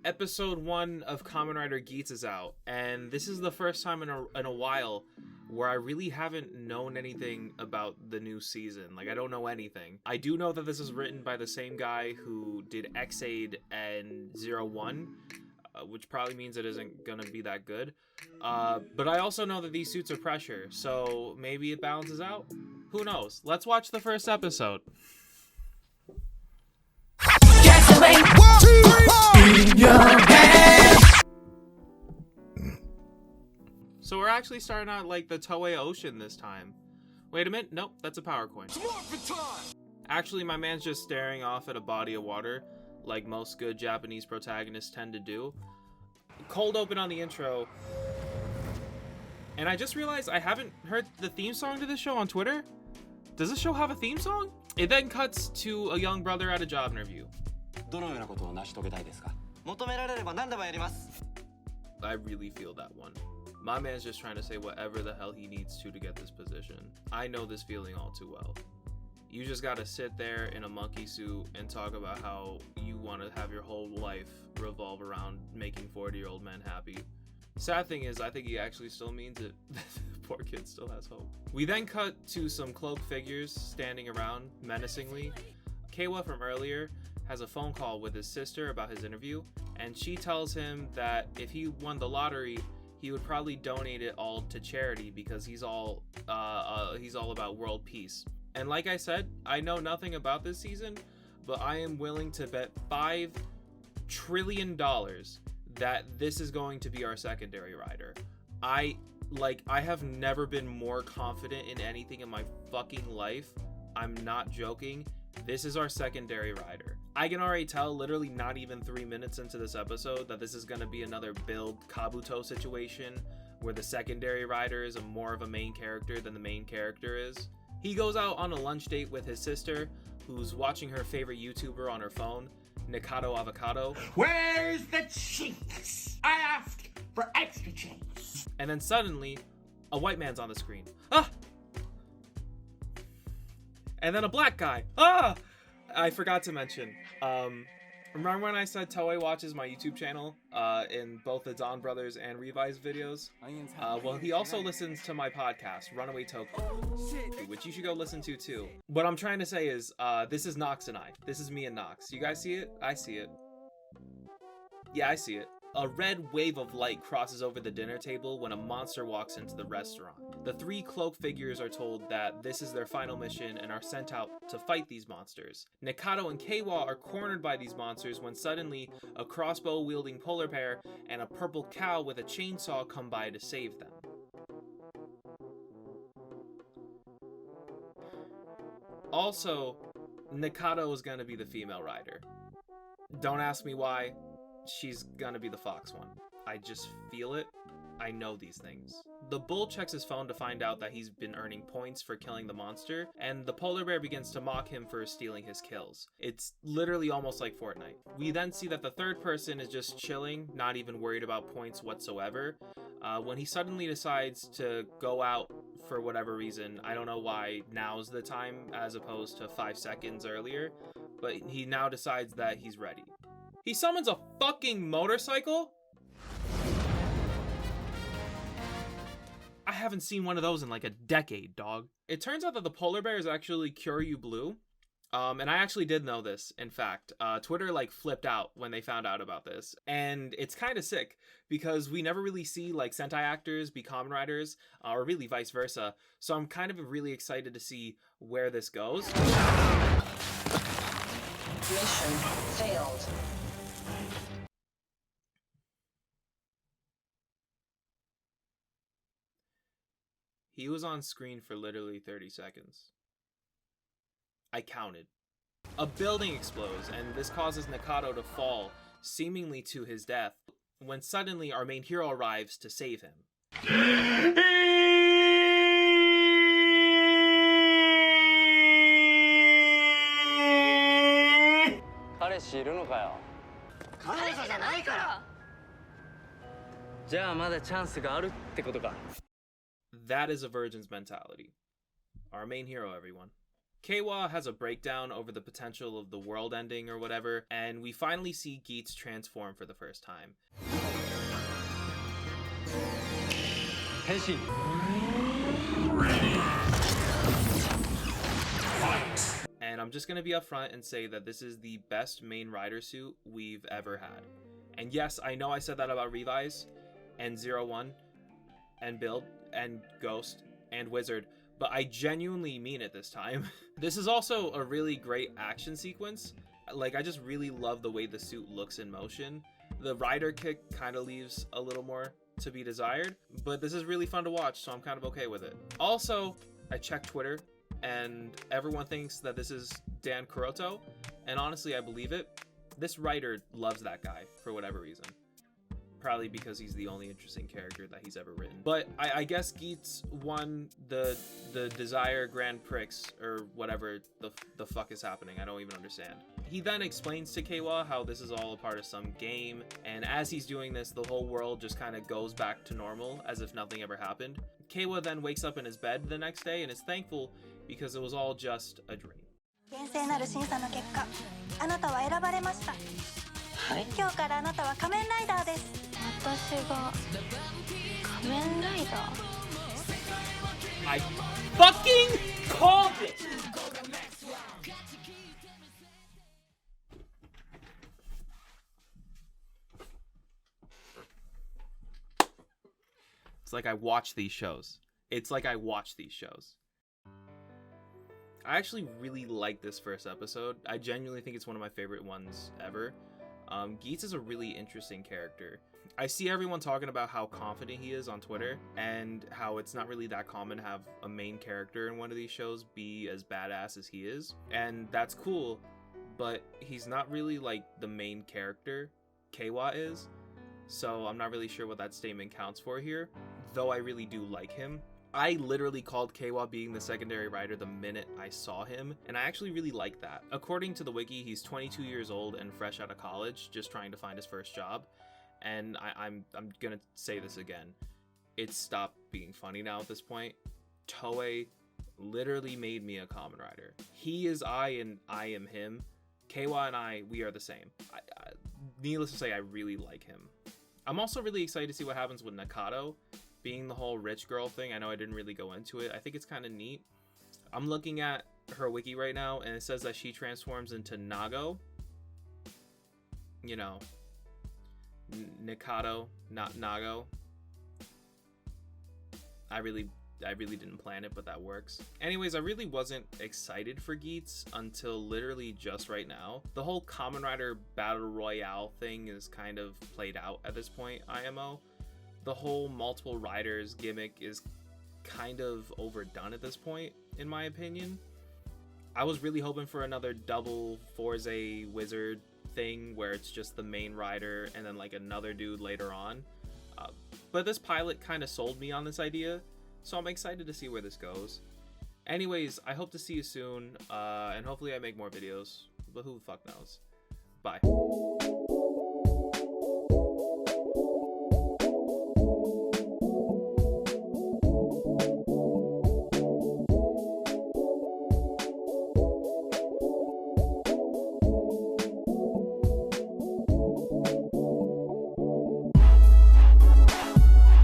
Episode 1 of Kamen Rider Geats is out, and this is the first time in a while where I really haven't known anything about the new season. Like, I don't know anything. I do know that this is written by the same guy who did X-Aid and 01, which probably means it isn't gonna be that good. But I also know that these suits are pressure, so maybe it balances out? Who knows? Let's watch the first episode. So we're actually starting out like the Toei Ocean this time. Wait a minute, nope, that's a power coin. Actually, my man's just staring off at a body of water, like most good Japanese protagonists tend to do. Cold open on the intro. And I just realized I haven't heard the theme song to this show on Twitter. Does this show have a theme song? It then cuts to a young brother at a job interview. I really feel that one. My man's just trying to say whatever the hell he needs to get this position. I know this feeling all too well. You just gotta sit there in a monkey suit and talk about how you want to have your whole life revolve around making 40-year-old men happy. Sad thing is, I think he actually still means it. Poor kid still has hope. We then cut to some cloaked figures standing around menacingly. Keiwa from earlier has a phone call with his sister about his interview, and she tells him that if he won the lottery, he would probably donate it all to charity because he's all about world peace. And like I said, I know nothing about this season, but I am willing to bet $5 trillion that this is going to be our secondary rider. I have never been more confident in anything in my fucking life. I'm not joking. This is our secondary rider. I can already tell, literally not even 3 minutes into this episode, that this is going to be another build Kabuto situation where the secondary rider is more of a main character than the main character is. He goes out on a lunch date with his sister, who's watching her favorite YouTuber on her phone, Nikado Avocado. Where's the cheeks? I asked for extra cheeks. And then suddenly, a white man's on the screen. Ah! And then a black guy. Ah! I forgot to mention. Remember when I said Toei watches my YouTube channel in both the Don Brothers and Revi's videos? Well, he also listens to my podcast, Runaway Toku, which you should go listen to too. What I'm trying to say is, this is Nox and I. This is me and Nox. You guys see it? I see it. Yeah, I see it. A red wave of light crosses over the dinner table when a monster walks into the restaurant. The three cloaked figures are told that this is their final mission and are sent out to fight these monsters. Nikado and Keiwa are cornered by these monsters when suddenly a crossbow-wielding polar bear and a purple cow with a chainsaw come by to save them. Also, Nikado is going to be the female rider. Don't ask me why. She's gonna be the fox one. I just feel it. I know these things. The bull checks his phone to find out that he's been earning points for killing the monster, and the polar bear begins to mock him for stealing his kills. It's literally almost like Fortnite. We then see that the third person is just chilling, not even worried about points whatsoever, when he suddenly decides to go out for whatever reason. I don't know why now's the time as opposed to 5 seconds earlier, but he now decides that he's ready. He summons a fucking motorcycle? I haven't seen one of those in like a decade, dog. It turns out that the polar bear is actually Kyoryu Blue. And I actually did know this, in fact. Twitter like flipped out when they found out about this. And it's kind of sick because we never really see like Sentai actors be Kamen Riders, or really vice versa. So I'm kind of really excited to see where this goes. Mission failed. He was on screen for literally 30 seconds. I counted. A building explodes, and this causes Nikado to fall, seemingly to his death, when suddenly our main hero arrives to save him. That is a virgin's mentality. Our main hero, everyone. Keiwa has a breakdown over the potential of the world ending or whatever, and we finally see Geats transform for the first time. And I'm just going to be upfront and say that this is the best main rider suit we've ever had. And yes, I know I said that about Revi's and 01 and Build and Ghost and Wizard, but I genuinely mean it this time. This is also a really great action sequence. Like, I just really love the way the suit looks in motion. The rider kick kind of leaves a little more to be desired, but this is really fun to watch, so I'm kind of okay with it. Also, I checked Twitter, and everyone thinks that this is Dan Kuroto, and honestly, I believe it. This writer loves that guy for whatever reason. Probably because he's the only interesting character that he's ever written. But I guess Geats won the Desire Grand Prix, or whatever the fuck is happening. I don't even understand. He then explains to Keiwa how this is all a part of some game, and as he's doing this, the whole world just kind of goes back to normal, as if nothing ever happened. Keiwa then wakes up in his bed the next day and is thankful because it was all just a dream. 厳正なる審査の結果、あなたは選ばれました。はい。今日からあなたは仮面ライダーです。私が仮面ライダー I fucking called it! It's like I watch these shows. It's like I watch these shows. I actually really like this first episode. I genuinely think it's one of my favorite ones ever. Geats is a really interesting character. I see everyone talking about how confident he is on Twitter and how it's not really that common to have a main character in one of these shows be as badass as he is. And that's cool, but he's not really like the main character. Keiwa is. So I'm not really sure what that statement counts for here, though I really do like him. I literally called Keiwa being the secondary rider the minute I saw him, and I actually really like that. According to the wiki, he's 22 years old and fresh out of college, just trying to find his first job. And I'm gonna say this again. It's stopped being funny now at this point. Toei literally made me a Kamen Rider. He is I and I am him. Keiwa and I, we are the same. Needless to say, I really like him. I'm also really excited to see what happens with Nakado. Being the whole rich girl thing, I know I didn't really go into it. I think it's kind of neat. I'm looking at her wiki right now, and it says that she transforms into Na Go. You know, Nikado, not Na Go. I really didn't plan it, but that works. Anyways, I really wasn't excited for Geats until literally just right now. The whole Kamen Rider Battle Royale thing is kind of played out at this point, IMO. The whole multiple riders gimmick is kind of overdone at this point, in my opinion. I was really hoping for another double Forze Wizard thing where it's just the main rider and then like another dude later on. But this pilot kind of sold me on this idea, so I'm excited to see where this goes. Anyways, I hope to see you soon, and hopefully I make more videos, but who the fuck knows. Bye.